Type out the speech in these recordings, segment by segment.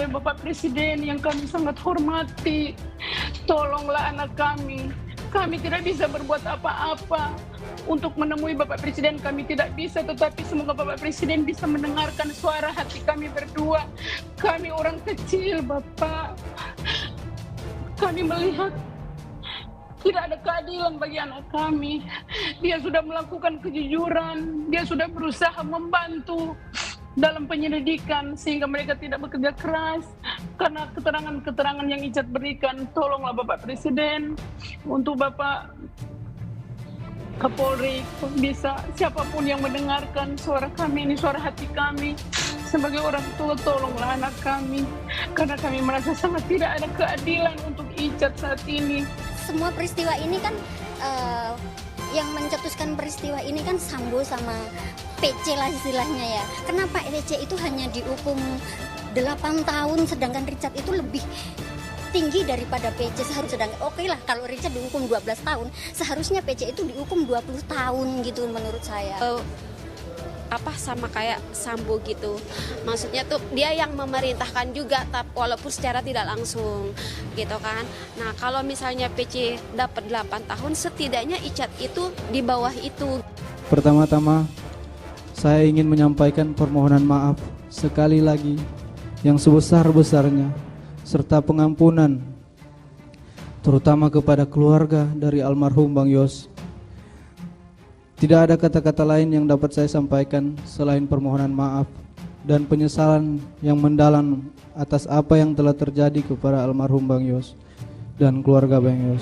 oleh Bapak Presiden yang kami sangat hormati. Tolonglah anak kami. Kami tidak bisa berbuat apa-apa untuk menemui Bapak Presiden, kami tidak bisa, tetapi semoga Bapak Presiden bisa mendengarkan suara hati kami berdua. Kami orang kecil, Bapak. Kami melihat tidak ada keadilan bagi anak kami. Dia sudah melakukan kejujuran, dia sudah berusaha membantu dalam penyelidikan sehingga mereka tidak bekerja keras karena keterangan-keterangan yang Icat berikan. Tolonglah Bapak Presiden, untuk Bapak Kapolri, bisa siapapun yang mendengarkan suara kami ini, suara hati kami sebagai orang tua, tolonglah anak kami karena kami merasa sangat tidak ada keadilan untuk Icat saat ini. Semua peristiwa ini kan yang mencetuskan peristiwa ini kan Sambo sama PC lah istilahnya ya. Kenapa PC itu hanya dihukum 8 tahun sedangkan Richard itu lebih tinggi daripada PC seharusnya. Oke lah kalau Richard dihukum 12 tahun, seharusnya PC itu dihukum 20 tahun gitu menurut saya. Sama kayak Sambo gitu. Maksudnya tuh dia yang memerintahkan juga walaupun secara tidak langsung gitu kan. Nah, kalau misalnya PC dapat 8 tahun, setidaknya Icat itu di bawah itu. Pertama-tama saya ingin menyampaikan permohonan maaf sekali lagi yang sebesar-besarnya serta pengampunan terutama kepada keluarga dari almarhum Bang Yos. Tidak ada kata-kata lain yang dapat saya sampaikan selain permohonan maaf dan penyesalan yang mendalam atas apa yang telah terjadi kepada almarhum Bang Yos dan keluarga Bang Yos.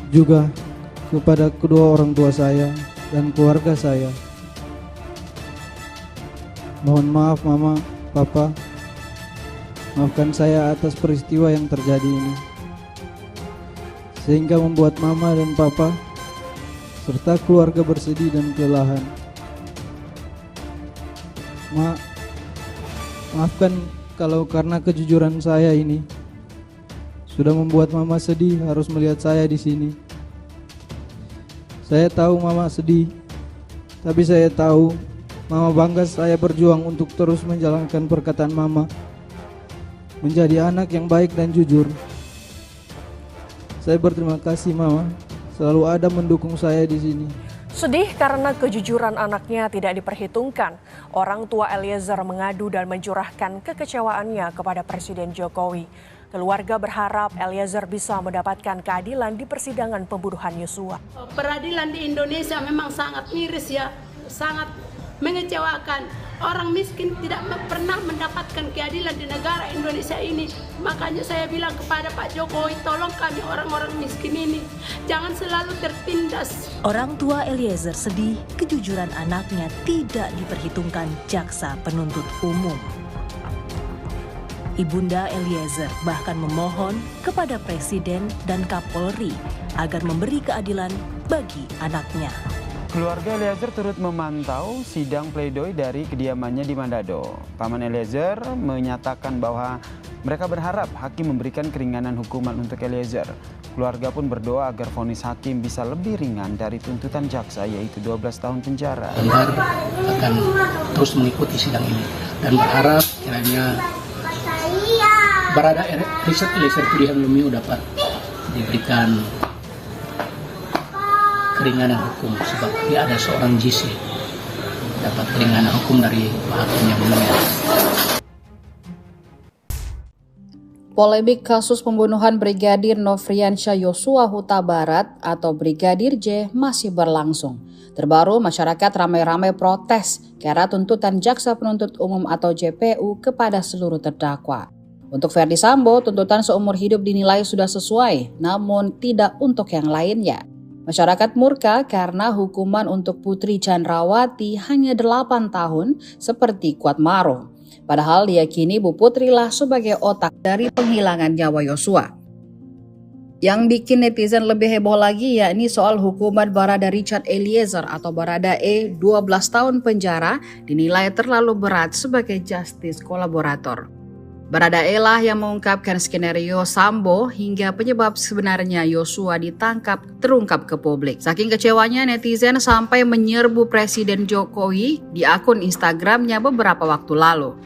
Juga kepada kedua orang tua saya dan keluarga saya. Mohon maaf Mama, Papa. Maafkan saya atas peristiwa yang terjadi ini, sehingga membuat Mama dan Papa serta keluarga bersedih dan kelelahan. Maafkan kalau karena kejujuran saya ini sudah membuat Mama sedih harus melihat saya di sini. Saya tahu Mama sedih, tapi saya tahu Mama bangga saya berjuang untuk terus menjalankan perkataan Mama, menjadi anak yang baik dan jujur. Saya berterima kasih Mama, selalu ada mendukung saya di sini. Sedih karena kejujuran anaknya tidak diperhitungkan, orang tua Eliezer mengadu dan mencurahkan kekecewaannya kepada Presiden Jokowi. Keluarga berharap Eliezer bisa mendapatkan keadilan di persidangan pembunuhan Yosua. Peradilan di Indonesia memang sangat miris ya, sangat mengecewakan. Orang miskin tidak pernah mendapatkan keadilan di negara Indonesia ini. Makanya saya bilang kepada Pak Jokowi, tolong kami orang-orang miskin ini, jangan selalu tertindas. Orang tua Eliezer sedih kejujuran anaknya tidak diperhitungkan jaksa penuntut umum. Ibunda Eliezer bahkan memohon kepada Presiden dan Kapolri agar memberi keadilan bagi anaknya. Keluarga Eliezer turut memantau sidang pledoi dari kediamannya di Manado. Paman Eliezer menyatakan bahwa mereka berharap hakim memberikan keringanan hukuman untuk Eliezer. Keluarga pun berdoa agar vonis hakim bisa lebih ringan dari tuntutan jaksa, yaitu 12 tahun penjara. Akan terus mengikuti sidang ini dan berharap kiranya Barada Richard Eliezer Pudiang Lumiu dapat diberikan keringanan hukum sebab dia ada seorang JC, dapat keringanan hukum dari hakim yang mulia. Polemik kasus pembunuhan Brigadir Nofriansyah Yosua Huta Barat atau Brigadir J masih berlangsung. Terbaru, masyarakat ramai-ramai protes karena tuntutan Jaksa Penuntut Umum atau JPU kepada seluruh terdakwa. Untuk Verdi Sambo, tuntutan seumur hidup dinilai sudah sesuai, namun tidak untuk yang lainnya. Masyarakat murka karena hukuman untuk Putri Chandrawati hanya 8 tahun seperti Kuatmarum. Padahal diyakini Bu Putri lah sebagai otak dari penghilangan nyawa Yosua. Yang bikin netizen lebih heboh lagi yakni soal hukuman Barada Richard Eliezer atau Barada E 12 tahun penjara dinilai terlalu berat sebagai justice kolaborator. Barada E lah yang mengungkapkan skenario Sambo hingga penyebab sebenarnya Yosua ditangkap terungkap ke publik. Saking kecewanya netizen sampai menyerbu Presiden Jokowi di akun Instagramnya beberapa waktu lalu.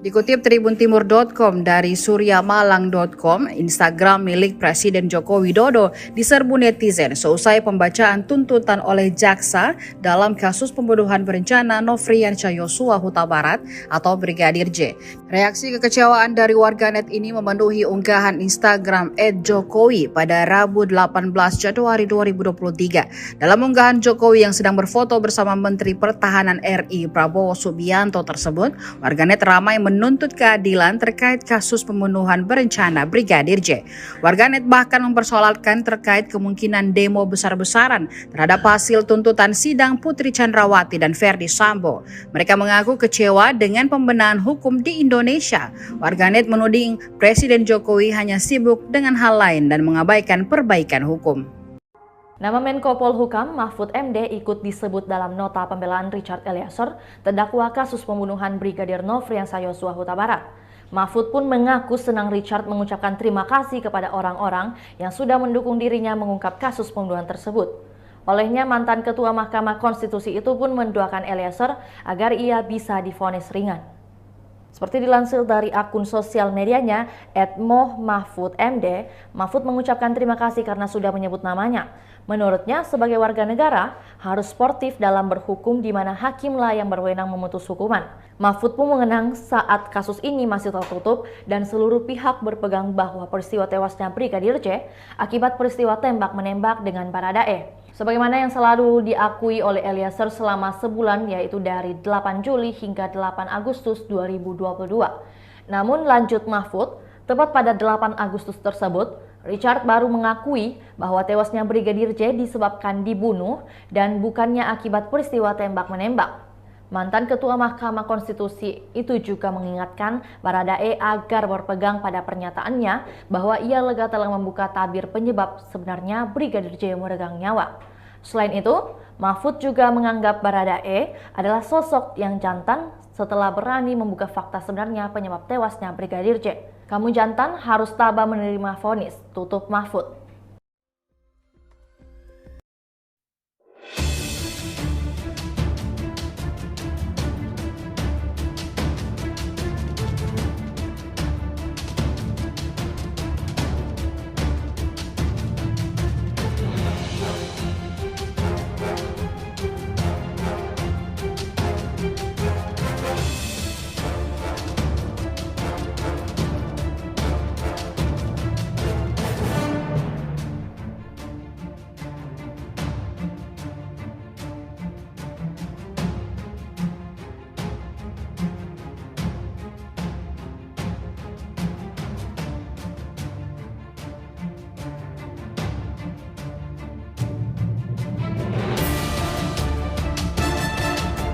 Dikutip tribuntimur.com dari suryamalang.com, Instagram milik Presiden Joko Widodo diserbu netizen seusai pembacaan tuntutan oleh jaksa dalam kasus pembunuhan berencana Nofriansyah Yosua Huta Barat atau Brigadir J. Reaksi kekecewaan dari warganet ini memenuhi unggahan Instagram @jokowi pada Rabu 18 Januari 2023. Dalam unggahan Jokowi yang sedang berfoto bersama Menteri Pertahanan RI Prabowo Subianto tersebut, warganet ramai menuntut keadilan terkait kasus pembunuhan berencana Brigadir J. Warganet bahkan mempersoalkan terkait kemungkinan demo besar-besaran terhadap hasil tuntutan sidang Putri Chandrawati dan Verdi Sambo. Mereka mengaku kecewa dengan pembenahan hukum di Indonesia. Warganet menuding Presiden Jokowi hanya sibuk dengan hal lain dan mengabaikan perbaikan hukum. Nama Menko Polhukam Mahfud MD ikut disebut dalam nota pembelaan Richard Eliezer, terdakwa kasus pembunuhan Brigadir Nofriansyah Yosua Huta Barat. Mahfud pun mengaku senang Richard mengucapkan terima kasih kepada orang-orang yang sudah mendukung dirinya mengungkap kasus pembunuhan tersebut. Olehnya, mantan Ketua Mahkamah Konstitusi itu pun mendoakan Eliezer agar ia bisa divonis ringan. Seperti dilansir dari akun sosial medianya @mohmahfudmd, Mahfud mengucapkan terima kasih karena sudah menyebut namanya. Menurutnya, sebagai warga negara harus sportif dalam berhukum di mana hakimlah yang berwenang memutus hukuman. Mahfud pun mengenang saat kasus ini masih tertutup dan seluruh pihak berpegang bahwa peristiwa tewasnya Brigadir J akibat peristiwa tembak-menembak dengan Baradae. Sebagaimana yang selalu diakui oleh Eliezer selama sebulan, yaitu dari 8 Juli hingga 8 Agustus 2022. Namun lanjut Mahfud, tepat pada 8 Agustus tersebut, Richard baru mengakui bahwa tewasnya Brigadir J disebabkan dibunuh dan bukannya akibat peristiwa tembak-menembak. Mantan Ketua Mahkamah Konstitusi itu juga mengingatkan Baradae agar berpegang pada pernyataannya bahwa ia lega telah membuka tabir penyebab sebenarnya Brigadir J meregang nyawa. Selain itu, Mahfud juga menganggap Baradae adalah sosok yang jantan setelah berani membuka fakta sebenarnya penyebab tewasnya Brigadir J. Kamu jantan harus tabah menerima vonis, tutup Mahfud.